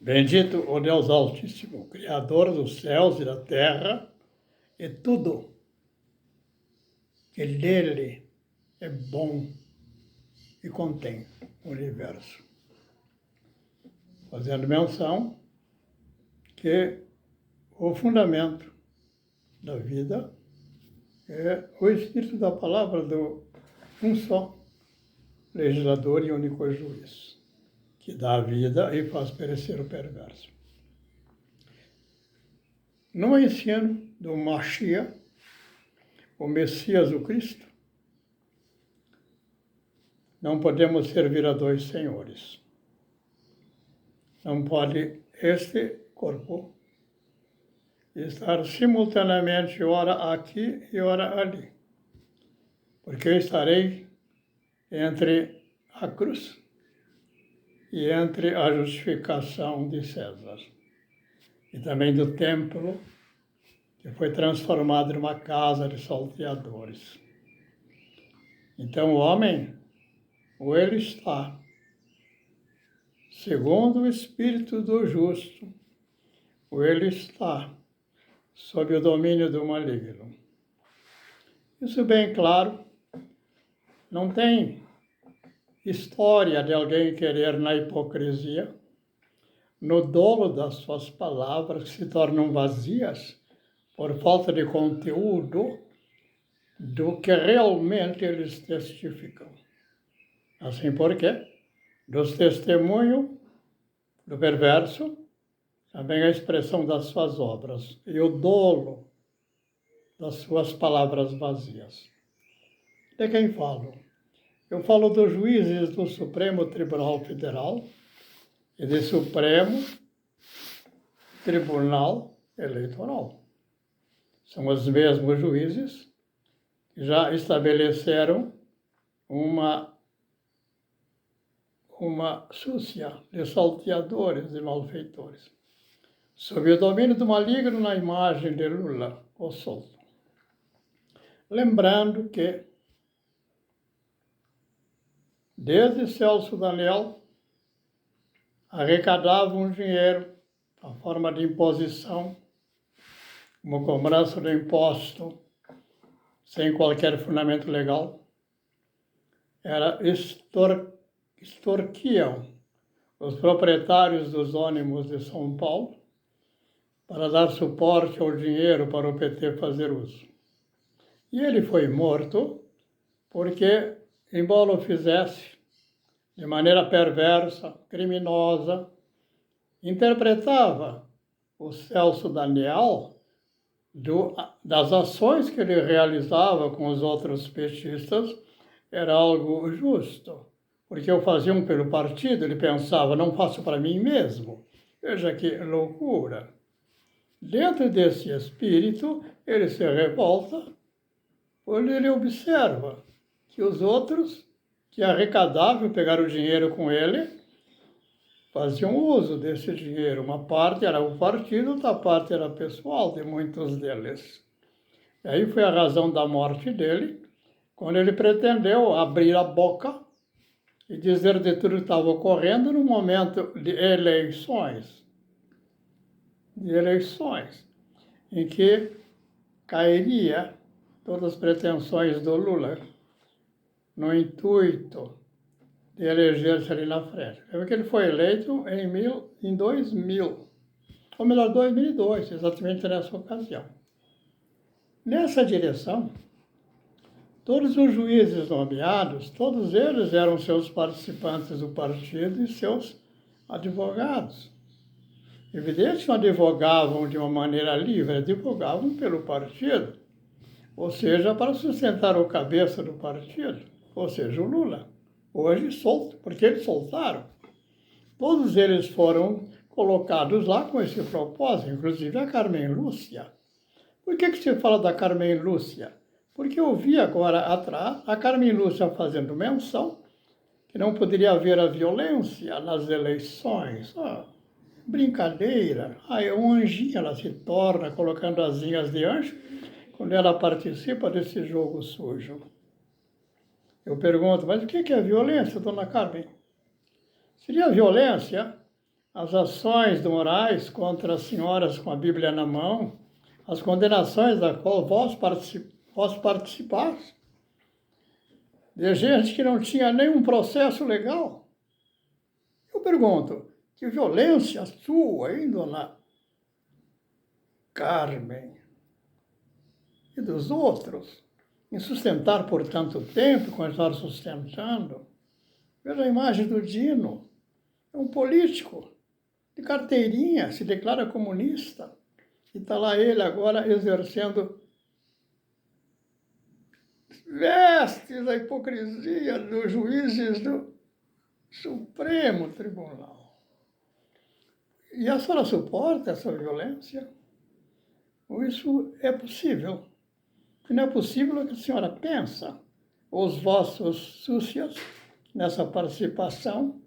Bendito o Deus Altíssimo, Criador dos céus e da terra, e tudo que dele é bom e contém o universo. Fazendo menção que o fundamento da vida é o Espírito da Palavra do um só legislador e único juiz, que dá a vida e faz perecer o perverso. No ensino do Mashiach, o Messias, o Cristo, não podemos servir a dois senhores. Não pode este corpo estar simultaneamente ora aqui e ora ali, porque eu estarei entre a cruz e entre a justificação de César, e também do templo, que foi transformado numa casa de salteadores. Então o homem, ou ele está, segundo o Espírito do justo, ou ele está sob o domínio do maligno. Isso bem claro, não tem história de alguém querer na hipocrisia, no dolo das suas palavras que se tornam vazias por falta de conteúdo do que realmente eles testificam. Assim porque, dos testemunhos do perverso, também a expressão das suas obras e o dolo das suas palavras vazias. De quem falo? Eu falo dos juízes do Supremo Tribunal Federal e do Supremo Tribunal Eleitoral. São os mesmos juízes que já estabeleceram uma súcia de salteadores e malfeitores, sob o domínio do maligno na imagem de Lula, o solto. Lembrando que, desde Celso Daniel, arrecadavam dinheiro na forma de imposição, como cobrança do imposto, sem qualquer fundamento legal. Extorquiam os proprietários dos ônibus de São Paulo para dar suporte ao dinheiro para o PT fazer uso. E ele foi morto porque, embora o fizesse de maneira perversa, criminosa, interpretava o Celso Daniel das ações que ele realizava com os outros petistas, era algo justo, porque eu fazia um pelo partido, ele pensava, não faço para mim mesmo. Veja que loucura. Dentro desse espírito, ele se revolta, quando ele observa que os outros que arrecadavam e pegaram o dinheiro com ele, faziam uso desse dinheiro. Uma parte era o partido, outra parte era pessoal de muitos deles. E aí foi a razão da morte dele, quando ele pretendeu abrir a boca e dizer de tudo que estava ocorrendo no momento de eleições. Em que cairia todas as pretensões do Lula no intuito de eleger-se ali na frente. Porque ele foi eleito em 2000, ou melhor, 2002, exatamente nessa ocasião. Nessa direção, todos os juízes nomeados, todos eles eram seus participantes do partido e seus advogados. Evidente que não advogavam de uma maneira livre, advogavam pelo partido, ou seja, para sustentar o cabeça do partido, ou seja, o Lula. Hoje solto, porque eles soltaram. Todos eles foram colocados lá com esse propósito, inclusive a Carmen Lúcia. Por que se fala da Carmen Lúcia? Porque eu vi agora atrás a Carmen Lúcia fazendo menção que não poderia haver a violência nas eleições. Brincadeira. É um anjinho, ela se torna, colocando asinhas de anjo, quando ela participa desse jogo sujo. Eu pergunto, mas o que é violência, dona Carmen? Seria violência as ações do Moraes contra as senhoras com a Bíblia na mão, as condenações da qual vós participaste, de gente que não tinha nenhum processo legal. Eu pergunto, que violência sua, hein, dona Carmen, e dos outros, em sustentar por tanto tempo, continuar sustentando? Veja a imagem do Dino, é um político de carteirinha, se declara comunista, e está lá ele agora exercendo vestes da hipocrisia dos juízes do Supremo Tribunal. E a senhora suporta essa violência? Ou isso é possível? Se não é possível, o que a senhora pensa? Os vossos súcias nessa participação,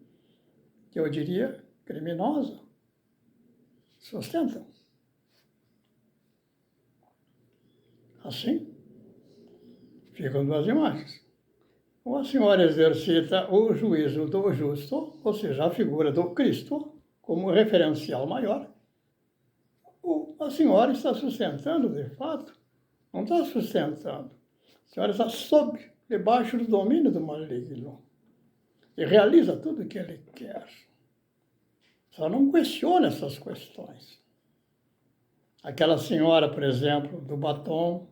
que eu diria criminosa, sustentam. Assim, ficam duas imagens. Ou a senhora exercita o juízo do justo, ou seja, a figura do Cristo, como referencial maior, ou a senhora está sustentando, de fato, não está sustentando. A senhora está debaixo do domínio do maligno e realiza tudo o que ele quer. Só não questiona essas questões. Aquela senhora, por exemplo, do batom,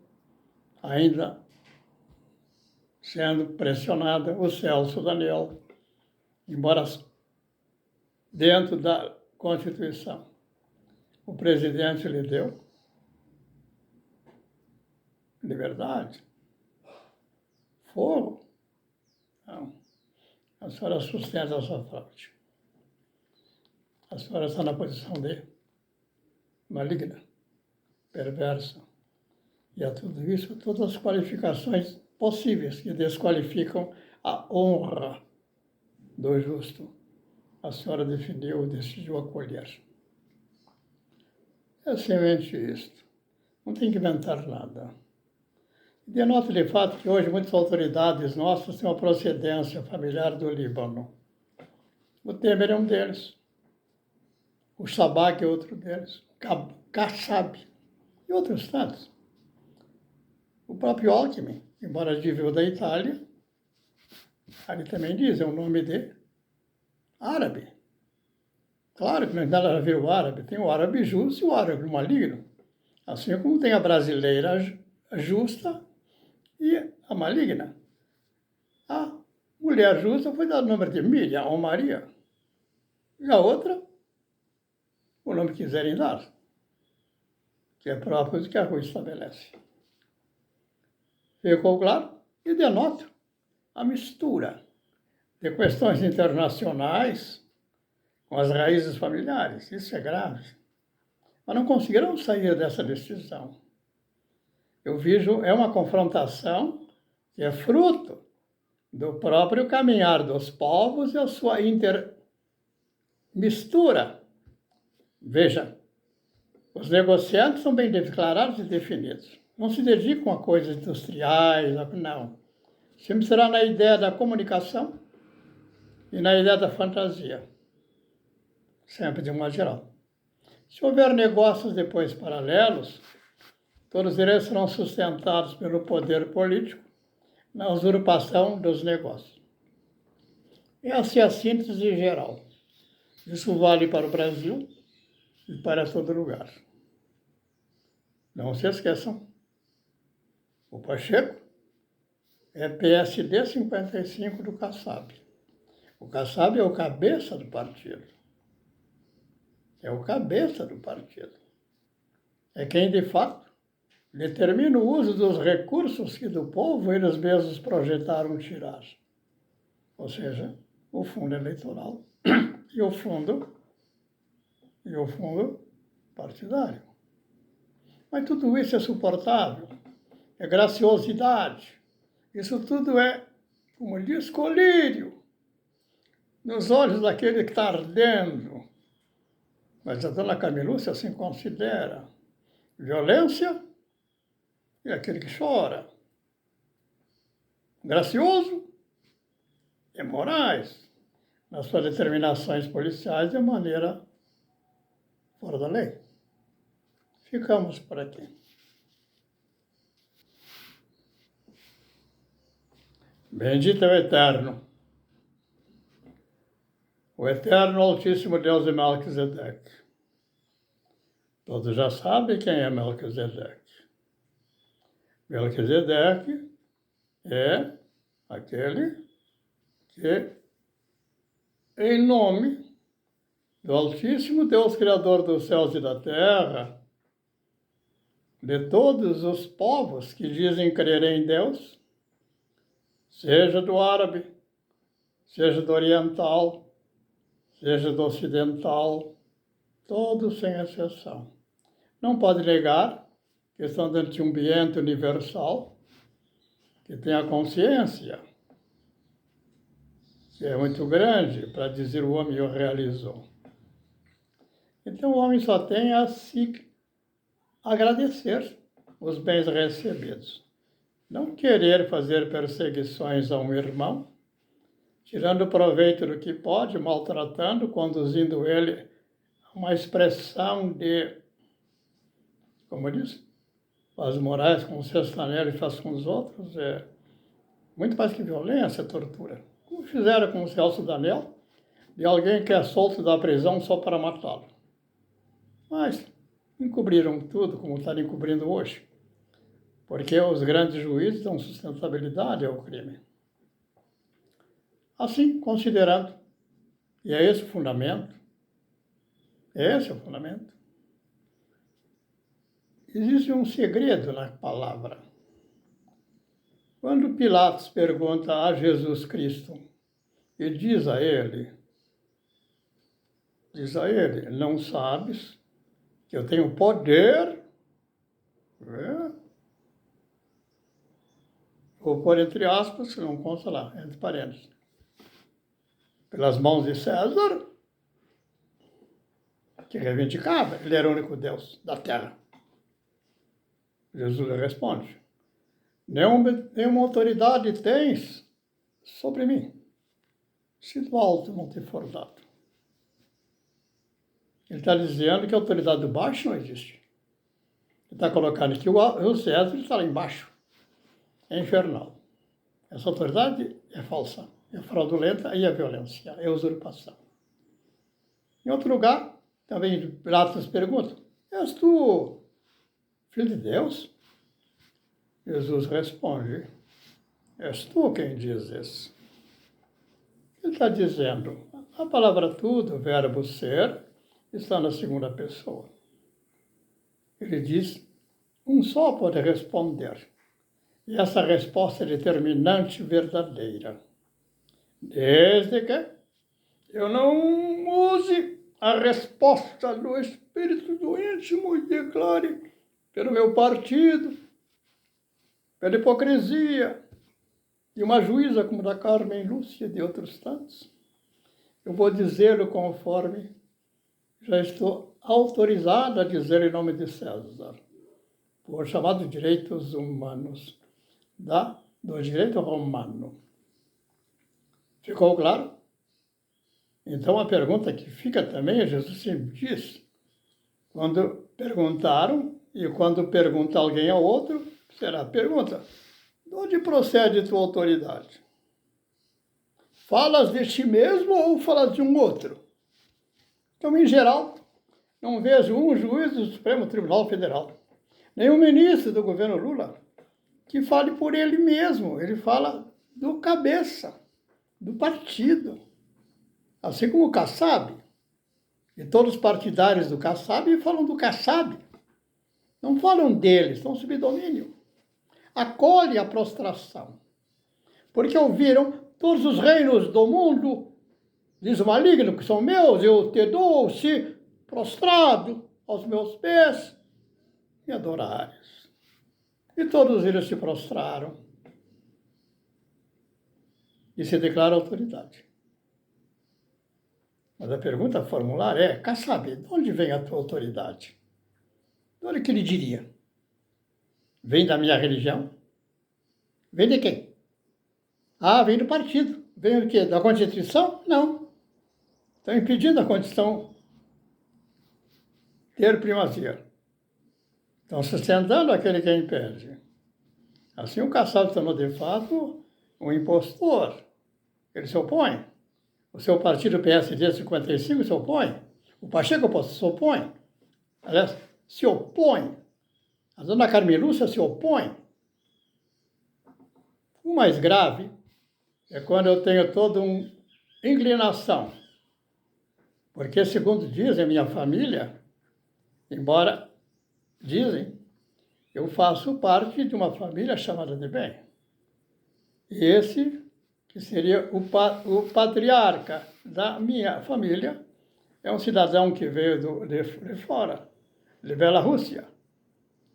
ainda sendo pressionada, o Celso Daniel, embora dentro da Constituição o presidente lhe deu liberdade, foro. Não. A senhora sustenta essa fraude. A senhora está na posição de maligna, perversa. E a tudo isso, todas as qualificações possíveis que desqualificam a honra do justo, a senhora definiu, decidiu acolher. É semelhante isto. Não tem que inventar nada. Denota de fato que hoje muitas autoridades nossas têm uma procedência familiar do Líbano. O Temer é um deles. O Sabag é outro deles. Kassab e outros tantos. O próprio Alckmin, embora viva da Itália, ali também diz, é um nome de árabe. Claro que não tem nada a ver o árabe, tem o árabe justo e o árabe maligno. Assim como tem a brasileira justa e a maligna. A mulher justa foi dado o nome de Miriam ou Maria. E a outra, o nome que quiserem dar, que é próprio do que a rua estabelece. Ficou claro? E denota a mistura de questões internacionais com as raízes familiares. Isso é grave. Mas não conseguiram sair dessa decisão. Eu vejo, é uma confrontação que é fruto do próprio caminhar dos povos e a sua intermistura. Veja, os negociantes são bem declarados e definidos. Não se dedicam a coisas industriais, não. Sempre será na ideia da comunicação e na ideia da fantasia. Sempre de uma geral. Se houver negócios depois paralelos, todos eles serão sustentados pelo poder político na usurpação dos negócios. Essa é a síntese geral. Isso vale para o Brasil e para todo lugar. Não se esqueçam, o Pacheco é PSD 55 do Kassab. O Kassab é o cabeça do partido. É o cabeça do partido. É quem, de fato, determina o uso dos recursos que do povo eles mesmos projetaram tirar. Ou seja, o fundo eleitoral e o fundo partidário. Mas tudo isso é suportável, é graciosidade. Isso tudo é, como diz, colírio nos olhos daquele que está ardendo. Mas a dona Camilúcia assim considera violência e aquele que chora. Gracioso é Moraes. nas suas determinações policiais de maneira fora da lei. Ficamos por aqui. Bendito é o Eterno, o Eterno Altíssimo Deus de Melquisedeque. Todos já sabem quem é Melquisedeque. Melquisedeque é aquele que, em nome do Altíssimo Deus Criador dos céus e da terra, de todos os povos que dizem crer em Deus, seja do árabe, seja do oriental, seja do ocidental, todos sem exceção. Não pode negar que estão dentro de um ambiente universal, que tem a consciência, que é muito grande, para dizer o homem o realizou. Então o homem só tem a se agradecer os bens recebidos. Não querer fazer perseguições a um irmão, tirando proveito do que pode, maltratando, conduzindo ele a uma expressão de, como diz, as morais com o cestanel e faz com os outros, é muito mais que violência, tortura. Como fizeram com o Celso Daniel, de alguém que é solto da prisão só para matá-lo. Mas encobriram tudo, como estão encobrindo hoje, porque os grandes juízes dão sustentabilidade ao crime. Assim, considerando, e é esse o fundamento, existe um segredo na palavra. Quando Pilatos pergunta a Jesus Cristo e diz a ele, não sabes que eu tenho poder, vou pôr entre aspas, que não consta lá, entre parênteses, pelas mãos de César, que reivindicava, ele era o único Deus da terra. Jesus responde, nenhuma autoridade tens sobre mim, se do alto não te for dado. Ele está dizendo que a autoridade do baixo não existe. Ele está colocando que o César está lá embaixo, é infernal. Essa autoridade é falsa, é fraudulenta e é violência, é usurpação. Em outro lugar, também Pilatos pergunta, és tu filho de Deus? Jesus responde, és tu quem dizes. Ele está dizendo, a palavra tudo, o verbo ser, está na segunda pessoa. Ele diz, um só pode responder. E essa resposta é determinante e verdadeira. Desde que eu não use a resposta do espírito do íntimo e declare pelo meu partido, pela hipocrisia de uma juíza como da Carmen Lúcia e de outros tantos. Eu vou dizê-lo conforme já estou autorizado a dizer em nome de César, por chamado direitos humanos, do direito romano. Ficou claro? Então a pergunta que fica também, Jesus sempre diz, quando perguntaram, e quando pergunta alguém ao outro, será a pergunta, de onde procede tua autoridade? Falas de ti mesmo ou falas de um outro? Então, em geral, não vejo um juiz do Supremo Tribunal Federal, nem um ministro do governo Lula, que fale por ele mesmo. Ele fala do cabeça, do partido. Assim como o Kassab. E todos os partidários do Kassab falam do Kassab. Não falam deles, estão sob domínio. Acolhe a prostração. Porque ouviram todos os reinos do mundo, diz o maligno, que são meus, eu te dou, se prostrado aos meus pés, e adorares. E todos eles se prostraram e se declara autoridade. Mas a pergunta a formular é, Kassab, de onde vem a tua autoridade? De onde que ele diria? Vem da minha religião? Vem de quem? Ah, vem do partido. Vem do quê? Da Constituição? Não. estão impedindo a Constituição ter primazia. Estão sustentando aquele que impede. Assim, o Kassab se tornou, de fato, um impostor. Ele se opõe. O seu partido PSD 55 se opõe. O Pacheco se opõe. Aliás, se opõe. A dona Carmen Lúcia se opõe. O mais grave é quando eu tenho toda uma inclinação. Porque, segundo dizem, minha família, embora dizem, eu faço parte de uma família chamada de bem. E esse, que seria o patriarca da minha família, é um cidadão que veio de fora, de Bielorrússia.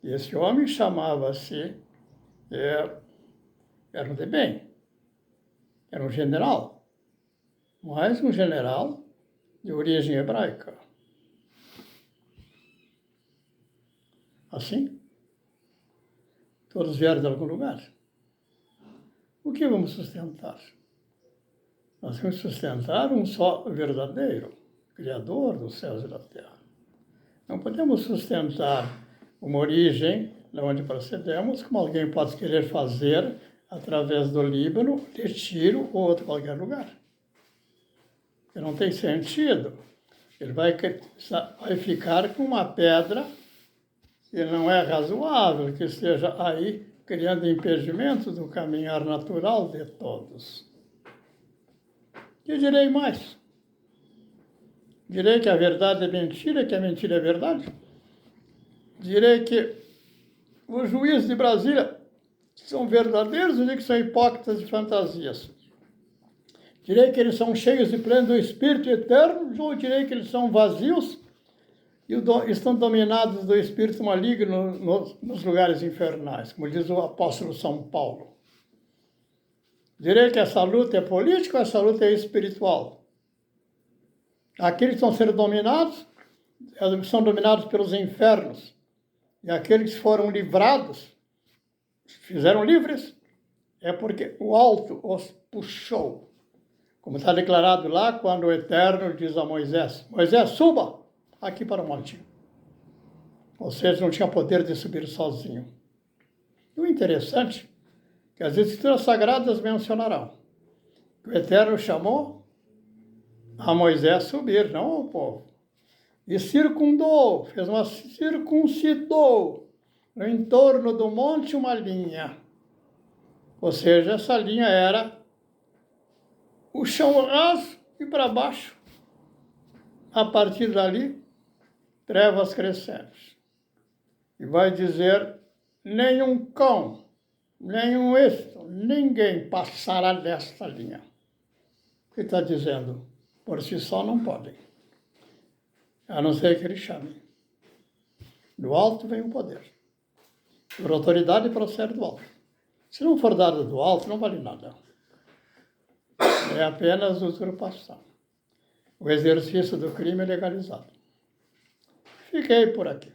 E esse homem chamava-se, era um de bem, era um general, mas um general de origem hebraica. Assim, todos vieram de algum lugar. O que vamos sustentar? Nós vamos sustentar um só verdadeiro, Criador dos céus e da terra. Não podemos sustentar uma origem de onde procedemos, como alguém pode querer fazer através do Líbano, de Tiro ou outro qualquer lugar. Porque não tem sentido. Ele vai ficar com uma pedra que não é razoável que esteja aí criando impedimento do caminhar natural de todos. E direi mais. Direi que a verdade é mentira, que a mentira é verdade. Direi que os juízes de Brasília são verdadeiros e que são hipócritas de fantasias. Direi que eles são cheios e plenos do Espírito Eterno, ou direi que eles são vazios e estão dominados do espírito maligno nos lugares infernais, como diz o apóstolo São Paulo. Direi que essa luta é política ou essa luta é espiritual? Aqueles que estão sendo dominados são dominados pelos infernos. E aqueles que foram livrados, fizeram livres, é porque o alto os puxou. Como está declarado lá, quando o Eterno diz a Moisés, Moisés, suba aqui para o monte. Ou seja, não tinha poder de subir sozinho. E o interessante é que as Escrituras Sagradas mencionarão que o Eterno chamou a Moisés subir, não o povo. E circundou, fez uma circuncidou no entorno do monte uma linha. Ou seja, essa linha era o chão raso e para baixo. A partir dali, trevas crescentes. E vai dizer, nenhum cão, nenhum esto, ninguém passará desta linha. O que está dizendo? Por si só não podem. A não ser que ele chame. Do alto vem o poder. Por autoridade procede do alto. Se não for dado do alto, não vale nada. É apenas usurpação. O exercício do crime é legalizado. Fiquei por aqui.